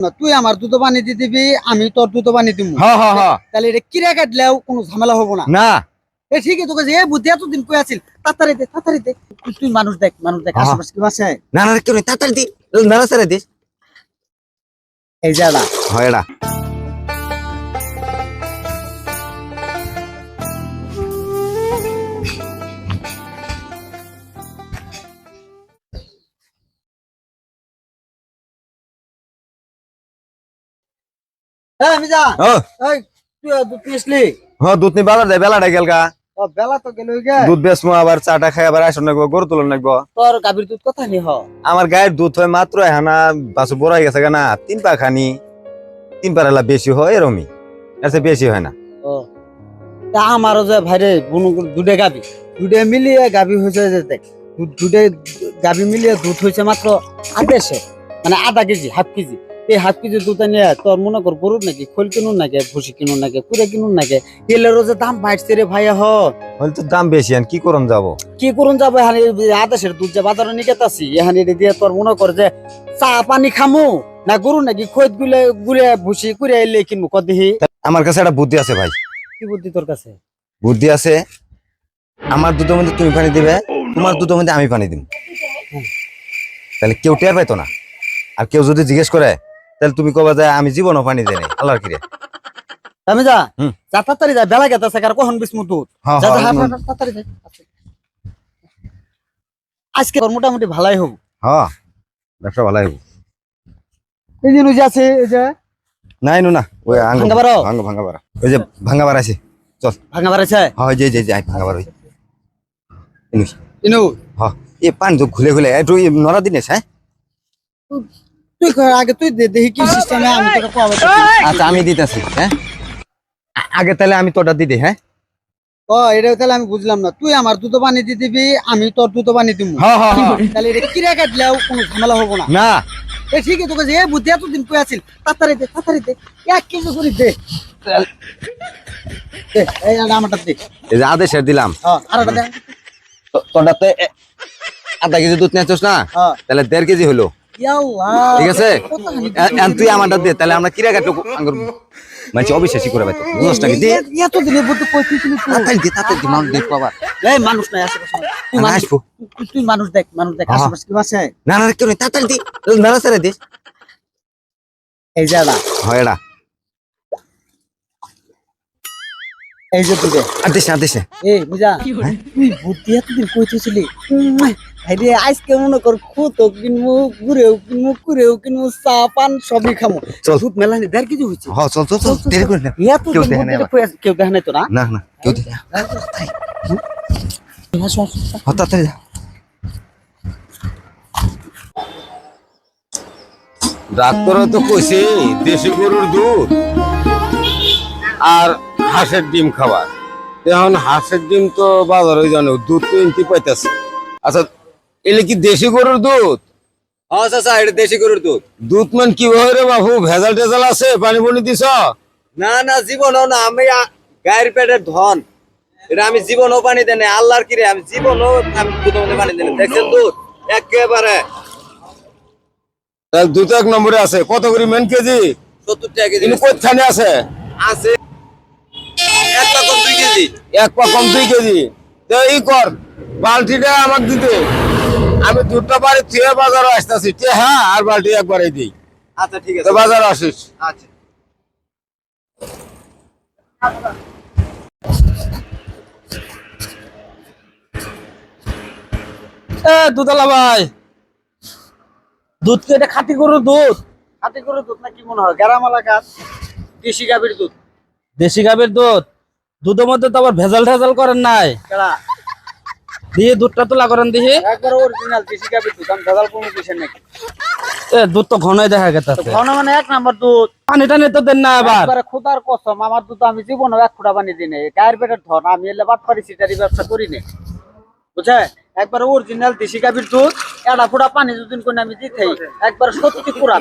না তুই আমার দুধ বানিয়ে দিয়ে দিবি, আমি তোর দুধ বানিয়ে দিব। হ্যাঁ হ্যাঁ হ্যাঁ। তাহলে এটা কিরা কাটলেও কোনো ঝামেলা হবো না। না এ ঠিক আছে, তোকে যে বুদ্ধি এতদিন কই আছিল, তাড়াতাড়ি দে তাড়াতাড়ি দে। তুই মানুষ দেখ আশেপাশে কি আছে। না না কেউ নেই, তাড়াতাড়ি দি, নাড়া ছেড়ে দিস। এই যে এটা হয় এটা হ্যাঁ আমি যা। ও এই তুই দুধ নিয়ে আসলি? হ্যাঁ দুধ নি বাজার যায়, বেলাটা গেল গা। ও বেলা তো গেল গে। দুধ বেচমু, আবার চাটা খাই, আবার আসন নাকবো, গরু তুলন নাকবো। তোর গাভীর দুধ কথা নি হ। আমার গায়ের দুধ হয় মাত্র হানা, বাসু বড় হয়ে গেছে না, 3 পা খানি, 3 পা হলা বেশি হয় এরমই, এর চেয়ে বেশি হয় না। ও তা আমারও যে ভাইরে দুধে গাভী, দুধে মিলিয়ে গাভী হয়েছে যে দেখ, দুধে গাভী মিলিয়ে দুধ হয়েছে মাত্র আধেশে, মানে আধা কেজি, হাফ কেজি। এই হাফ কেজি দুধ নিয়ে তোর মনে কর গরুর নাকি খোল কিনুন নাকি, ভুসি কিনুন নাকি, কুড়ে কিনুন নাকি, তেলেরও যে দাম বাড়ছে রে ভাইয়া। হলে তো দাম বেশি, আর কি করন যাবো। কি করুন যাবো এখানে আদেশের দুধ যে বাজারে নিয়ে গেতাছি, এখানে দিয়ে তোর মনে কর যে চা পানি খামু না গরু নাকি খোঁজ গুলে ভুসি কুড়ে এলে কিনবো কদিহি। আমার কাছে একটা বুদ্ধি আছে ভাই। কি বুদ্ধি তোর কাছে? বুদ্ধি আছে, আমার দুধের মধ্যে তুমি পানি দিবে, তোমার দুধের মধ্যে আমি পানি দিব, তাহলে কেউ টের পাইতো না। আর কেউ যদি জিজ্ঞেস করে, তাহলে তুমি কবা যায় আমি জীবনও পানি দেয় নাই, আল্লাহর কিরে। আমি যা হুম। যা তাড়াতাড়ি যা, বেলা গেতেছে কার কখন বিসমু দুধ। হ্যাঁ, যা, যা, হ্যাঁ, হাঁট, হাঁট, তাড়াতাড়ি যা। আজকে তোর মোটামুটি ভালাই হোক। হ্যাঁ ব্যবসা ভালো হইব। এই যে নুজি আছে, এই যে নাই না ওই ভাঙ্গা বাড়ো? ভাঙ্গা বাড়া, ওই যে ভাঙ্গা বাড়া আছে, চল। ভাঙা বাড়াইছে? হ্যাঁ যে যে যাই ভাঙ্গা বাড়া। ইনু হ্যাঁ এ পানি তো ঘুলে ঘুলে একটু নড়া দিনেস। হ্যাঁ তুই আগে তুই দেখি কি সিস্টেমে, আমি তোকে পাবো। আচ্ছা আমি দিতেছি। হ্যাঁ আগে তাহলে আমি তোটা দিদি। হ্যাঁ ও এটা তাহলে আমি বুঝলাম না, তুই আমার দুধ বানিয়ে দিয়ে দিবি, আমি তোর দুধ বানিয়ে দিব। হ্যাঁ হ্যাঁ হ্যাঁ। তাহলে এটা কিরা কাটলেও কোনো ঝামেলা হবো না। না এ ঠিক আছে, তোকে যে বুদ্ধি এতদিন কই আছিল, তাড়াতাড়ি দে তাড়াতাড়ি দে। 1 কেজি করে দে। দে, এই আমারটা দে। এই যে আদেশের দিলাম, হ্যাঁ আরেকটা দে। তোটাতে আধা কেজি দুধ নিয়েছিস না, হ্যাঁ তাহলে 1.5 কেজি হলো। ইয়াল্লাহ, ঠিক আছে, কতখানি এখন তুই আমারটা দে, তাহলে আমরা কিরা কাটবো মানে অবিশ্বাসী করে পাইতো, বুঝছ নাকি? দে এতদিনে বুদ্ধি কইছিলি তুই। তাড়াতাড়ি দে, তাড়াতাড়ি দে, মানুষ দেখবো আবার। এই মানুষ নাই আশেপাশে। তুই আমি মানুষ, আসবো। তুই মানুষ দেখ হ্যাঁ। আশেপাশে কি আছে। না না কেউ নেই, তাড়াতাড়ি দি, নাড়া ছেড়ে দিস। এই যে এটা, হয় এটা এই যে তুই দে। আর দিস না, আর দিস না। এই বুঝা, তুই বুদ্ধি এতদিন কইছিলি। আরে আজকে মনে কর খুতো কিনবো, ঘুরেও কিনবো, কুড়েও কিনবো, চা পান সবই খামো। চল। দুধ মেলা নি 1.5 কেজি হচ্ছে। হ্যাঁ চল চল চল, দেরি করিস না। এতদিন কেউ দেখে নাই বুদ্ধিটা আবার। কই আছে, কেউ দেখে নাই তো না? না না কেউ দেখে না। আসো, আসো, আসো। হ্যাঁ, তাড়াতাড়ি যা। ডাক্তারও তো কইছে দেশি গরুর দুধ আর হাঁসের ডিম খাবার। এখন হাঁসের ডিম তো বাজারে জানো, দুধ তো ইনতি পাইতেছে। আচ্ছা এলে কি দেশি গরুর দুধ? হ্যাঁ চাচা, এটা দেশি গরুর দুধ। দুধ মান কি হয় রে বাবু, ভেজাল টেজাল আছে? পানি বনি দিছ? না না জীবনও না, আমি গায়ের পেটের ধন, এটা আমি জীবনও পানি দেন আল্লাহর কিরে, আমি জীবনও আমি দুধের মধ্যে পানি দেন। দেখছেন দুধ একেবারে তাহলে দুধ 1 নম্বরে আছে। কত করে মেন কেজি? 70 টাকা কেজি কিন্তু কোথানে আছে? আছে। 1 পা কম 2 কেজি। 1 পা কম 2 কেজি। তো ই কর, বালতিটা আমাকে দিতে, আমি দুধটা বাড়ি থেকে বাজারে আসতেছি। হ্যাঁ আর বালতি একবারে দিই। আচ্ছা ঠিক তো আছে। বাজারে আসিস। আচ্ছা এ দুধওয়ালা ভাই, দুধ কি এটা খাঁটি গরুর দুধ? খাঁটি গরুর দুধ না কি মনে হয়? গ্রাম এলাকার দেশি গাভীর দুধ। দেশি গাভীর দুধ, দুধের মধ্যে তো আবার ভেজাল টেজাল করেন নাই? কেডা? দিয়ে দুধটা তোলা করেন দিহি। একবার অরিজিনাল দেশি গাভীর দুধ, আমি ভেজাল কোনো কিসের নাকি। এ দুধ তো ঘনই দেখা গেছে। ঘন মানে 1 নাম্বার দুধ। পানি টানি তো দেন না আবার। একবারে খোদার কসম, আমার দুধ আমি জীবনে 1 ফোঁটা পানি দিই নাই। গায়ের পেটের ধন, আমি এলে বাটপারি সিটারি ব্যবসা করি না, বুঝছে? একবার অরিজিনাল দেশি গাভীর দুধ, 1 ফোঁটা পানি যদি কোন আমি দিতে, একবার সত্যি পুরান।